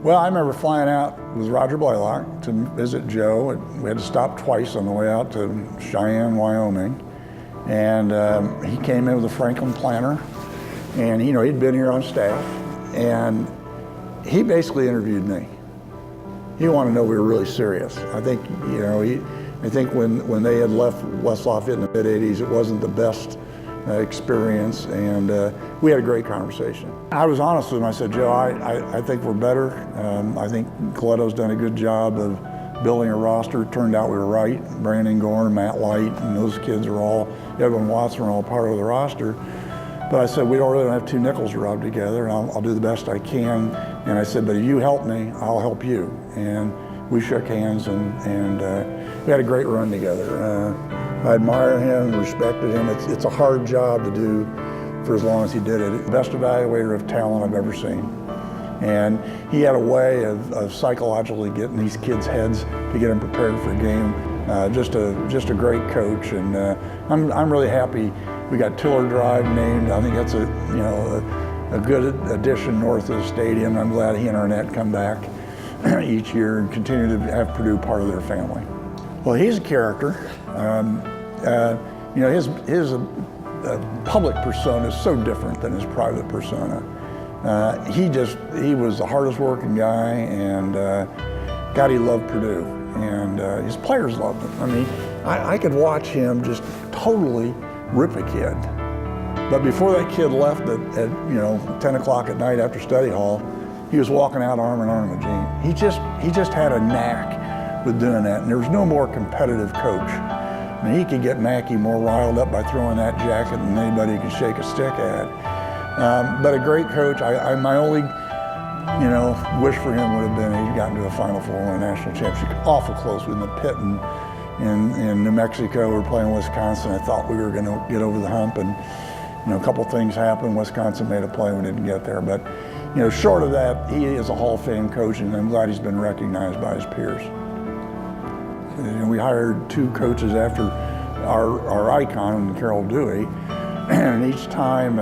Well, I remember flying out with Roger Blaylock to visit Joe. We had to stop twice on the way out to Cheyenne, Wyoming. And he came in with a Franklin planner. And he'd been here on staff. And he basically interviewed me. He wanted to know we were really serious. I think, I think when they had left West Lafayette in the mid-'80s, it wasn't the best experience, and we had a great conversation. I was honest with him. I said, Joe, I think we're better. I think Coletto's done a good job of building a roster. It turned out we were right. Brandon Gorn, Matt Light, and those kids are all, Edwin Watson are all part of the roster. But I said, we don't really have two nickels to rub together, and I'll do the best I can. And I said, but if you help me, I'll help you. And we shook hands, and we had a great run together. I admire him, respected him. It's a hard job to do for as long as he did it. Best evaluator of talent I've ever seen. And he had a way of psychologically getting these kids' heads to get them prepared for a game. Just a great coach, and I'm really happy we got Tiller Drive named. I think that's a good addition north of the stadium. I'm glad he and Arnett come back each year and continue to have Purdue part of their family. Well, he's a character. His public persona is so different than his private persona. He was the hardest working guy, and God, he loved Purdue, and his players loved him. I mean, I could watch him just totally rip a kid. But before that kid left at 10 o'clock at night after study hall, he was walking out arm in arm with Gene. He just had a knack with doing that, and there was no more competitive coach. I mean, he could get Mackey more riled up by throwing that jacket than anybody could shake a stick at. But a great coach. My only, wish for him would have been he'd gotten to a Final Four and a national championship. Awful close in the pit in New Mexico. We were playing Wisconsin. I thought we were going to get over the hump, and a couple things happened. Wisconsin made a play, we didn't get there. But short of that, he is a Hall of Fame coach, and I'm glad he's been recognized by his peers. We hired two coaches after our icon, Carol Dewey, and each time,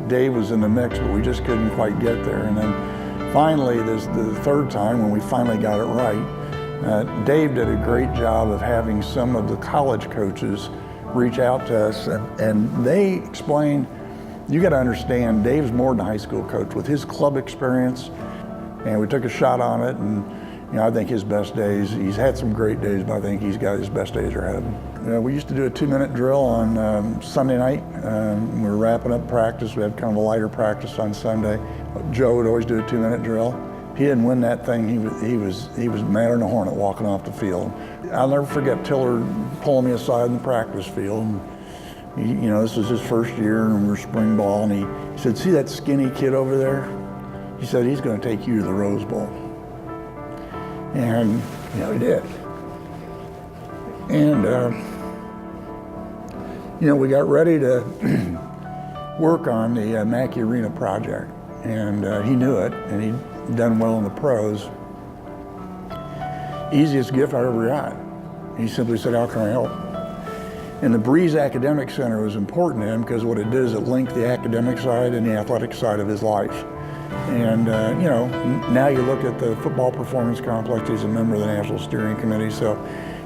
Dave was in the mix, but we just couldn't quite get there. And then finally, the third time when we finally got it right, Dave did a great job of having some of the college coaches reach out to us, and they explained, you got to understand, Dave's more than a high school coach. With his club experience, and we took a shot on it, and I think his best days, he's had some great days, but I think he's got his best days are ahead of him. We used to do a 2-minute drill on Sunday night. We were wrapping up practice. We had kind of a lighter practice on Sunday. Joe would always do a 2-minute drill. If he didn't win that thing, he was madder than a hornet walking off the field. I'll never forget Tiller pulling me aside in the practice field. And this was his first year, and we were spring ball, and he said, see that skinny kid over there? He said, he's going to take you to the Rose Bowl. And, he did. And, we got ready to work on the Mackey Arena project. And he knew it, and he'd done well in the pros. Easiest gift I ever got. He simply said, how can I help? And the Breeze Academic Center was important to him because what it did is it linked the academic side and the athletic side of his life. And, now you look at the football performance complex, he's a member of the National Steering Committee. So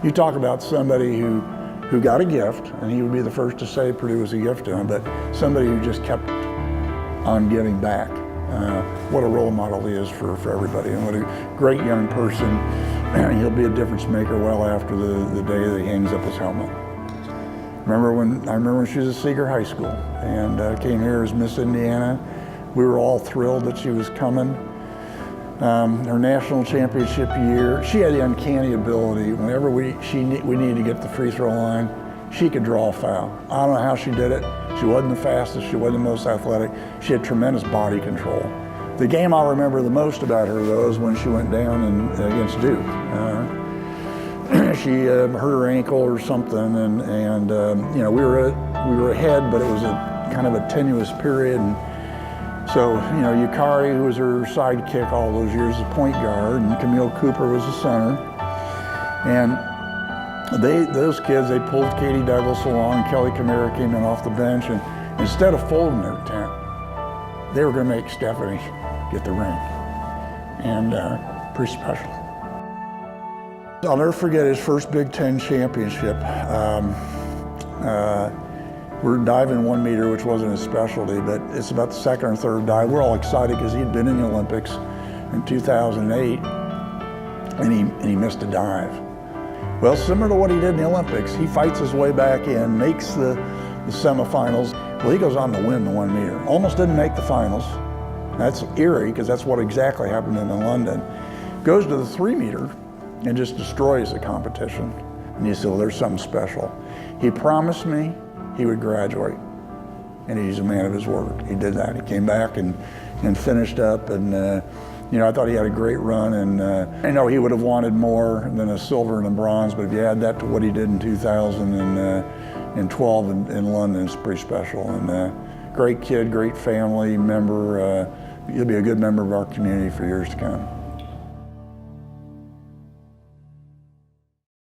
you talk about somebody who got a gift, and he would be the first to say Purdue was a gift to him, but somebody who just kept on giving back. What a role model he is for everybody, and what a great young person. He'll be a difference maker well after the day that he hangs up his helmet. I remember when she was at Seeger High School and came here as Miss Indiana. We were all thrilled that she was coming. Her national championship year, she had the uncanny ability, whenever we needed to get the free throw line, she could draw a foul. I don't know how she did it. She wasn't the fastest, she wasn't the most athletic. She had tremendous body control. The game I'll remember the most about her, though, is when she went down against Duke. She hurt her ankle or something, and we were ahead, but it was a kind of a tenuous period. And so, Yukari, who was her sidekick all those years, the point guard, and Camille Cooper was the center. And those kids, they pulled Katie Douglas along, Kelly Kamara came in off the bench, and instead of folding their tent, they were going to make Stephanie get the ring. and pretty special. I'll never forget his first Big Ten championship. We're diving 1 meter, which wasn't his specialty, but it's about the second or third dive. We're all excited because he'd been in the Olympics in 2008, and he missed a dive. Well, similar to what he did in the Olympics, he fights his way back in, makes the semifinals. Well, he goes on to win the 1 meter. Almost didn't make the finals. That's eerie, because that's what exactly happened in London. Goes to the 3 meter and just destroys the competition. And he said, well, there's something special. He promised me he would graduate, and he's a man of his word. He did that. He came back and finished up, and I thought he had a great run, and I know he would have wanted more than a silver and a bronze, but if you add that to what he did in 2012 in London, it's pretty special. And great kid, great family member. He'll be a good member of our community for years to come.